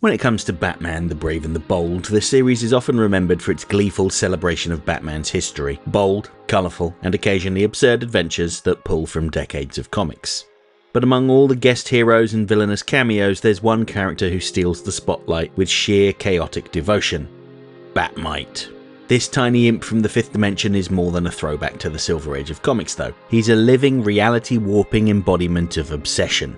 When it comes to Batman the Brave and the Bold, the series is often remembered for its gleeful celebration of Batman's history, bold, colourful, and occasionally absurd adventures that pull from decades of comics. But among all the guest heroes and villainous cameos, there's one character who steals the spotlight with sheer chaotic devotion: Bat-Mite. This tiny imp from the fifth dimension is more than a throwback to the Silver Age of comics though. He's a living, reality-warping embodiment of obsession.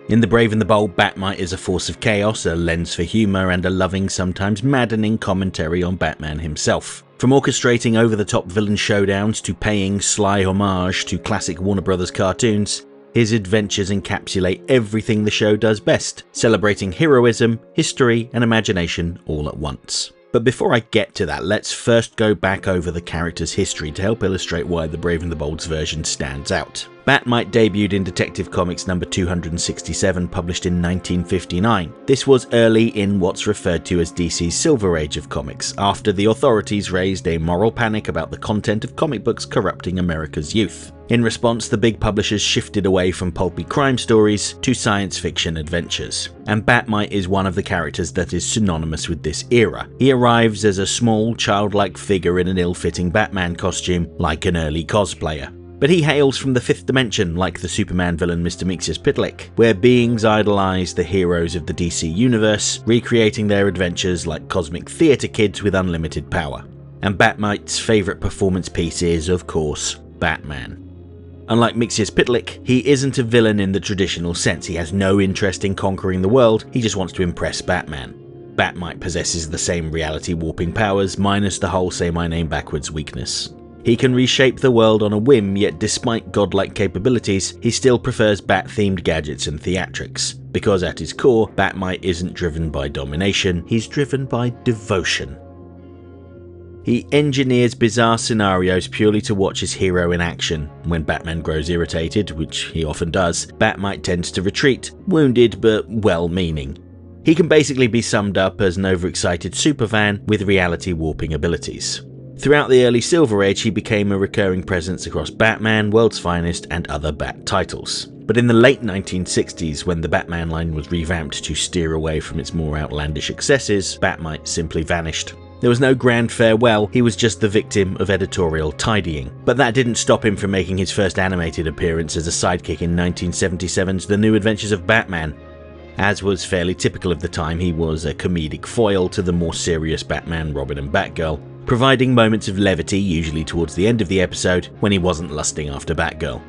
In The Brave and the Bold, Bat-Mite is a force of chaos, a lens for humour, and a loving, sometimes maddening commentary on Batman himself. From orchestrating over-the-top villain showdowns to paying sly homage to classic Warner Bros. Cartoons, his adventures encapsulate everything the show does best, celebrating heroism, history, and imagination all at once. But before I get to that, let's first go back over the character's history to help illustrate why The Brave and the Bold's version stands out. Bat-Mite debuted in Detective Comics number 267, published in 1959. This was early in what's referred to as DC's Silver Age of comics, after the authorities raised a moral panic about the content of comic books corrupting America's youth. In response, the big publishers shifted away from pulpy crime stories to science fiction adventures, and Bat-Mite is one of the characters that is synonymous with this era. He arrives as a small, childlike figure in an ill-fitting Batman costume, like an early cosplayer. But he hails from the fifth dimension, like the Superman villain Mr. Mxyzptlk, where beings idolize the heroes of the DC universe, recreating their adventures like cosmic theater kids with unlimited power. And Bat-Mite's favorite performance piece is, of course, Batman. Unlike Mxyzptlk, he isn't a villain in the traditional sense. He has no interest in conquering the world, he just wants to impress Batman. Bat-Mite possesses the same reality-warping powers, minus the whole say my name backwards weakness. He can reshape the world on a whim, yet despite godlike capabilities, he still prefers bat-themed gadgets and theatrics. Because at his core, Bat-Mite isn't driven by domination, he's driven by devotion. He engineers bizarre scenarios purely to watch his hero in action. When Batman grows irritated, which he often does, Bat-Mite tends to retreat, wounded but well-meaning. He can basically be summed up as an overexcited superfan with reality-warping abilities. Throughout the early Silver Age, he became a recurring presence across Batman, World's Finest, and other Bat titles. But in the late 1960s, when the Batman line was revamped to steer away from its more outlandish excesses, Bat-Mite simply vanished. There was no grand farewell, he was just the victim of editorial tidying. But that didn't stop him from making his first animated appearance as a sidekick in 1977's The New Adventures of Batman. As was fairly typical of the time, he was a comedic foil to the more serious Batman, Robin and Batgirl, providing moments of levity, usually towards the end of the episode, when he wasn't lusting after Batgirl.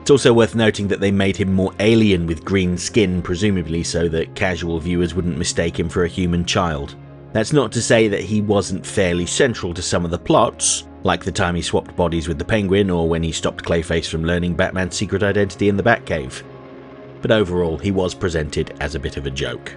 It's also worth noting that they made him more alien with green skin, presumably so that casual viewers wouldn't mistake him for a human child. That's not to say that he wasn't fairly central to some of the plots, like the time he swapped bodies with the Penguin or when he stopped Clayface from learning Batman's secret identity in the Batcave. But overall, he was presented as a bit of a joke.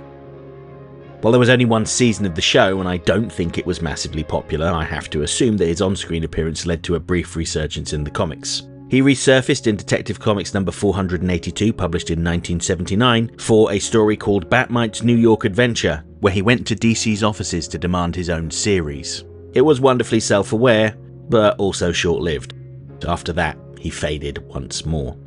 While there was only one season of the show, and I don't think it was massively popular, I have to assume that his on-screen appearance led to a brief resurgence in the comics. He resurfaced in Detective Comics number 482, published in 1979, for a story called Bat-Mite's New York Adventure, where he went to DC's offices to demand his own series. It was wonderfully self-aware, but also short-lived. After that, he faded once more.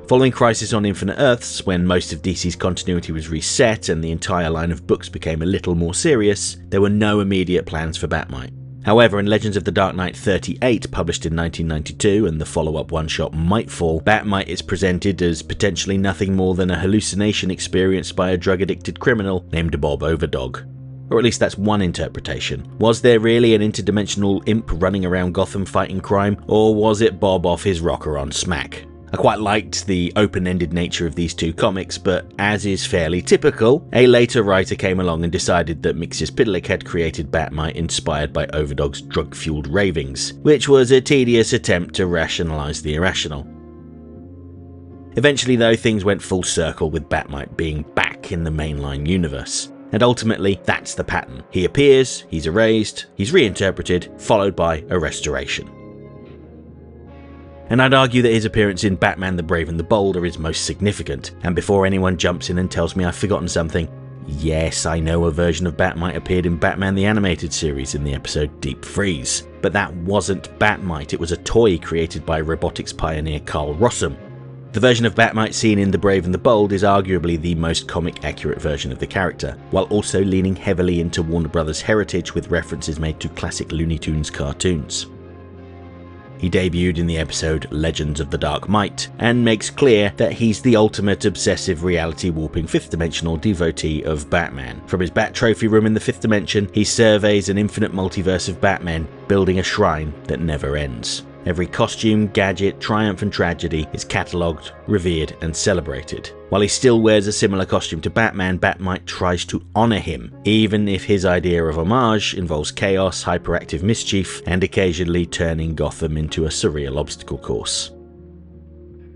Following Crisis on Infinite Earths, when most of DC's continuity was reset and the entire line of books became a little more serious, there were no immediate plans for Bat-Mite. However, in Legends of the Dark Knight 38, published in 1992, and the follow-up one-shot Mitefall, Bat-Mite is presented as potentially nothing more than a hallucination experienced by a drug-addicted criminal named Bob Overdog. Or at least that's one interpretation. Was there really an interdimensional imp running around Gotham fighting crime, or was it Bob off his rocker on smack? I quite liked the open-ended nature of these two comics, but as is fairly typical, a later writer came along and decided that Mxyzptlk had created Bat-Mite inspired by Overdog's drug-fueled ravings, which was a tedious attempt to rationalise the irrational. Eventually though, things went full circle with Bat-Mite being back in the mainline universe. And ultimately, that's the pattern. He appears, he's erased, he's reinterpreted, followed by a restoration. And I'd argue that his appearance in Batman the Brave and the Bold are his most significant, and before anyone jumps in and tells me I've forgotten something, yes, I know a version of Bat-Mite appeared in Batman the Animated Series in the episode Deep Freeze, but that wasn't Bat-Mite, it was a toy created by robotics pioneer Carl Rossum. The version of Bat-Mite seen in The Brave and the Bold is arguably the most comic-accurate version of the character, while also leaning heavily into Warner Bros. Heritage with references made to classic Looney Tunes cartoons. He debuted in the episode Legends of the Dark-Mite, and makes clear that he's the ultimate obsessive reality-warping fifth-dimensional devotee of Batman. From his Bat trophy room in the fifth dimension, he surveys an infinite multiverse of Batmen, building a shrine that never ends. Every costume, gadget, triumph and tragedy is catalogued, revered and celebrated. While he still wears a similar costume to Batman, Bat-Mite tries to honour him, even if his idea of homage involves chaos, hyperactive mischief, and occasionally turning Gotham into a surreal obstacle course.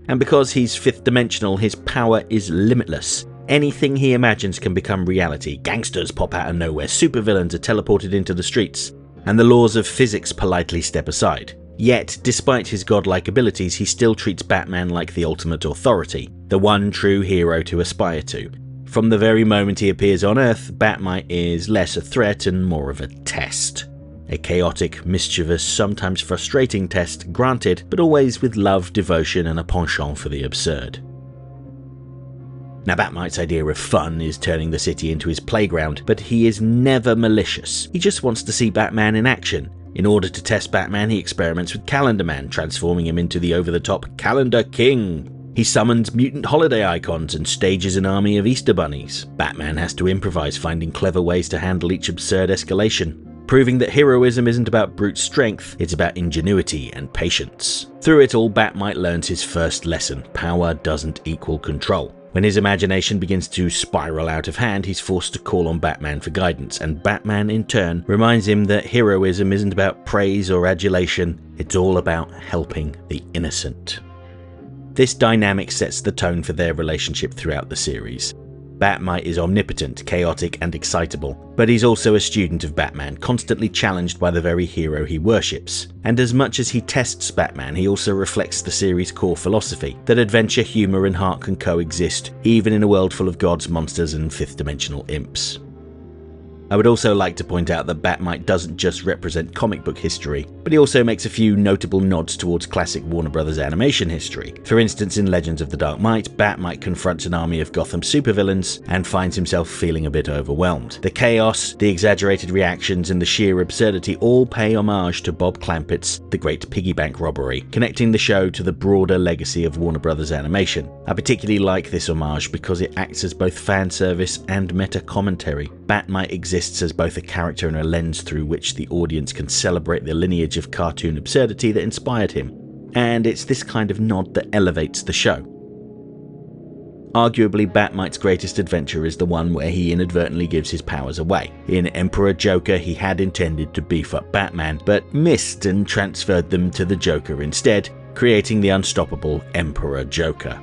And because he's fifth-dimensional, his power is limitless. Anything he imagines can become reality. Gangsters pop out of nowhere, supervillains are teleported into the streets, and the laws of physics politely step aside. Yet, despite his godlike abilities, he still treats Batman like the ultimate authority, the one true hero to aspire to. From the very moment he appears on Earth, Bat-Mite is less a threat and more of a test. A chaotic, mischievous, sometimes frustrating test, granted, but always with love, devotion and a penchant for the absurd. Now, Bat-Mite's idea of fun is turning the city into his playground, but he is never malicious. He just wants to see Batman in action. In order to test Batman, he experiments with Calendar Man, transforming him into the over-the-top Calendar King. He summons mutant holiday icons and stages an army of Easter bunnies. Batman has to improvise, finding clever ways to handle each absurd escalation, proving that heroism isn't about brute strength, it's about ingenuity and patience. Through it all, Bat-Mite learns his first lesson: power doesn't equal control. When his imagination begins to spiral out of hand, he's forced to call on Batman for guidance, and Batman in turn reminds him that heroism isn't about praise or adulation, it's all about helping the innocent. This dynamic sets the tone for their relationship throughout the series. Bat-Mite is omnipotent, chaotic and excitable, but he's also a student of Batman, constantly challenged by the very hero he worships. And as much as he tests Batman, he also reflects the series' core philosophy, that adventure, humour and heart can coexist, even in a world full of gods, monsters and fifth-dimensional imps. I would also like to point out that Bat-Mite doesn't just represent comic book history, but he also makes a few notable nods towards classic Warner Bros. Animation history. For instance, in Legends of the Dark-Mite, Bat-Mite confronts an army of Gotham supervillains and finds himself feeling a bit overwhelmed. The chaos, the exaggerated reactions and the sheer absurdity all pay homage to Bob Clampett's The Great Piggy Bank Robbery, connecting the show to the broader legacy of Warner Bros. Animation. I particularly like this homage because it acts as both fan service and meta commentary. Bat-Mite exists as both a character and a lens through which the audience can celebrate the lineage of cartoon absurdity that inspired him, and it's this kind of nod that elevates the show. Arguably, Bat-Mite's greatest adventure is the one where he inadvertently gives his powers away. In Emperor Joker, he had intended to beef up Batman, but missed and transferred them to the Joker instead, creating the unstoppable Emperor Joker.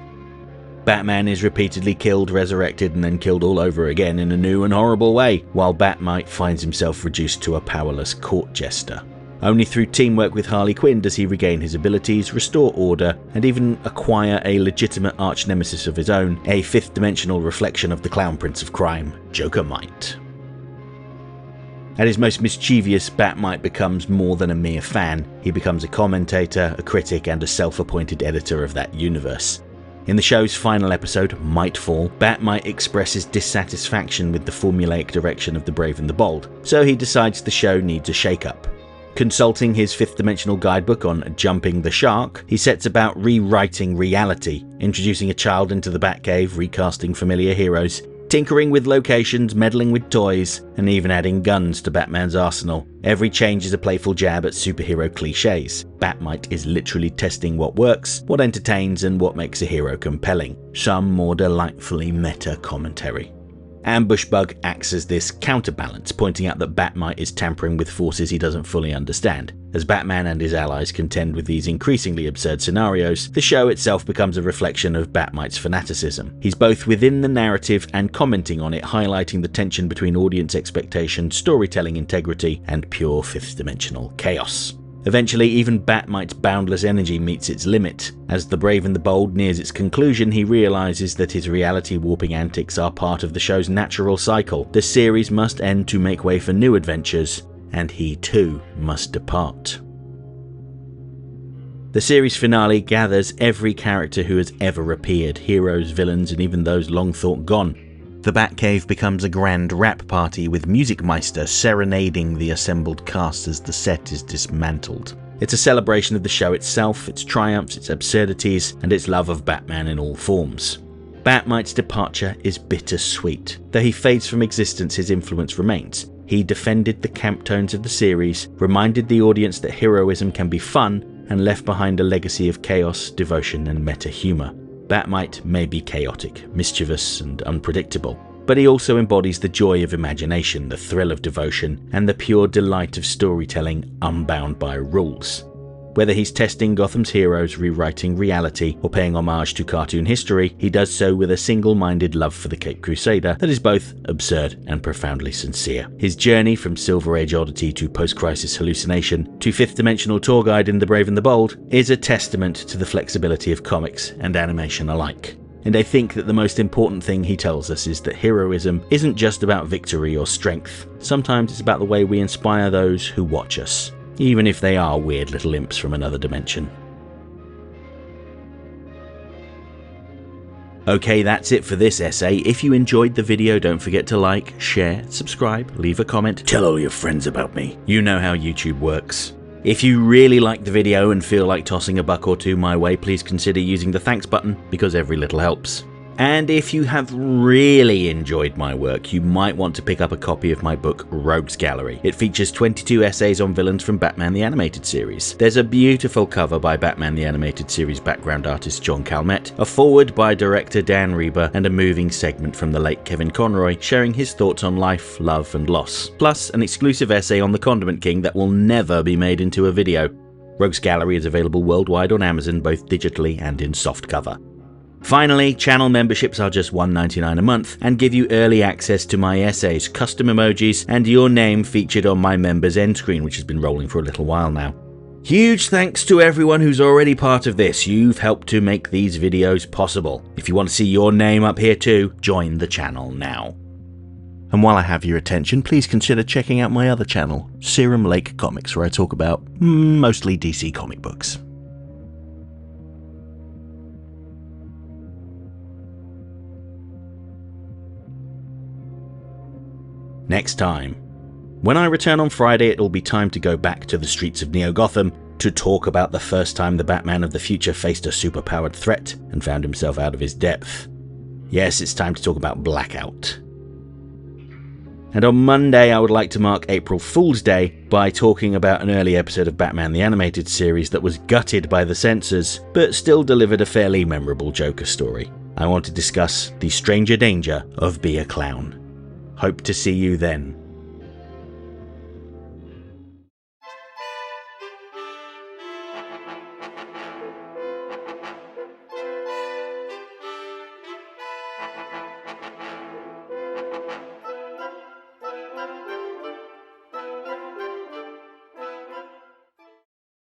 Batman is repeatedly killed, resurrected, and then killed all over again in a new and horrible way, while Bat-Mite finds himself reduced to a powerless court jester. Only through teamwork with Harley Quinn does he regain his abilities, restore order, and even acquire a legitimate arch-nemesis of his own, a fifth-dimensional reflection of the clown prince of crime, Joker-Mite. At his most mischievous, Bat-Mite becomes more than a mere fan. He becomes a commentator, a critic, and a self-appointed editor of that universe. In the show's final episode, Mitefall, Bat-Mite expresses dissatisfaction with the formulaic direction of The Brave and the Bold, so he decides the show needs a shake-up. Consulting his fifth-dimensional guidebook on jumping the shark, he sets about rewriting reality, introducing a child into the Batcave, recasting familiar heroes, tinkering with locations, meddling with toys, and even adding guns to Batman's arsenal. Every change is a playful jab at superhero cliches. Bat-Mite is literally testing what works, what entertains, and what makes a hero compelling. Some more delightfully meta commentary. Ambushbug acts as this counterbalance, pointing out that Bat-Mite is tampering with forces he doesn't fully understand. As Batman and his allies contend with these increasingly absurd scenarios, the show itself becomes a reflection of Bat-Mite's fanaticism. He's both within the narrative and commenting on it, highlighting the tension between audience expectation, storytelling integrity, and pure fifth-dimensional chaos. Eventually, even Bat-Mite's boundless energy meets its limit. As The Brave and the Bold nears its conclusion, he realizes that his reality-warping antics are part of the show's natural cycle. The series must end to make way for new adventures, and he too must depart. The The series finale gathers every character who has ever appeared, heroes, villains, and even those long thought gone. The Batcave becomes a grand rap party with Musikmeister serenading the assembled cast as the set is dismantled. It's a celebration of the show itself, its triumphs, its absurdities, and its love of Batman in all forms. Bat-Mite's departure is bittersweet. Though he fades from existence, his influence remains. He defended the camp tones of the series, reminded the audience that heroism can be fun, and left behind a legacy of chaos, devotion, and meta-humour. Bat-Mite may be chaotic, mischievous, and unpredictable, but he also embodies the joy of imagination, the thrill of devotion, and the pure delight of storytelling unbound by rules. Whether he's testing Gotham's heroes, rewriting reality, or paying homage to cartoon history, he does so with a single-minded love for the Caped Crusader that is both absurd and profoundly sincere. His journey from Silver Age oddity to post-crisis hallucination to fifth-dimensional tour guide in The Brave and the Bold is a testament to the flexibility of comics and animation alike. And I think that the most important thing he tells us is that heroism isn't just about victory or strength. Sometimes it's about the way we inspire those who watch us, even if they are weird little imps from another dimension. Okay, that's it for this essay. If you enjoyed the video, don't forget to like, share, subscribe, leave a comment, tell all your friends about me. You know how YouTube works. If you really liked the video and feel like tossing a buck or two my way, please consider using the thanks button, because every little helps. And if you have really enjoyed my work, you might want to pick up a copy of my book, Rogues Gallery. It features 22 essays on villains from Batman the Animated Series. There's a beautiful cover by Batman the Animated Series background artist John Clampett, a foreword by director Dan Reber, and a moving segment from the late Kevin Conroy sharing his thoughts on life, love, and loss. Plus, an exclusive essay on the Condiment King that will never be made into a video. Rogues Gallery is available worldwide on Amazon, both digitally and in softcover. Finally, channel memberships are just $1.99 a month and give you early access to my essays, custom emojis, and your name featured on my members end screen, which has been rolling for a little while now. Huge thanks to everyone who's already part of this. You've helped to make these videos possible. If you want to see your name up here too, join the channel now. And while I have your attention, please consider checking out my other channel, Serum Lake Comics, where I talk about mostly DC comic books. Next time. When I return on Friday, it'll be time to go back to the streets of Neo-Gotham to talk about the first time the Batman of the future faced a superpowered threat and found himself out of his depth. Yes, it's time to talk about Blackout. And on Monday, I would like to mark April Fool's Day by talking about an early episode of Batman the Animated Series that was gutted by the censors, but still delivered a fairly memorable Joker story. I want to discuss the stranger danger of Be a Clown. Hope to see you then.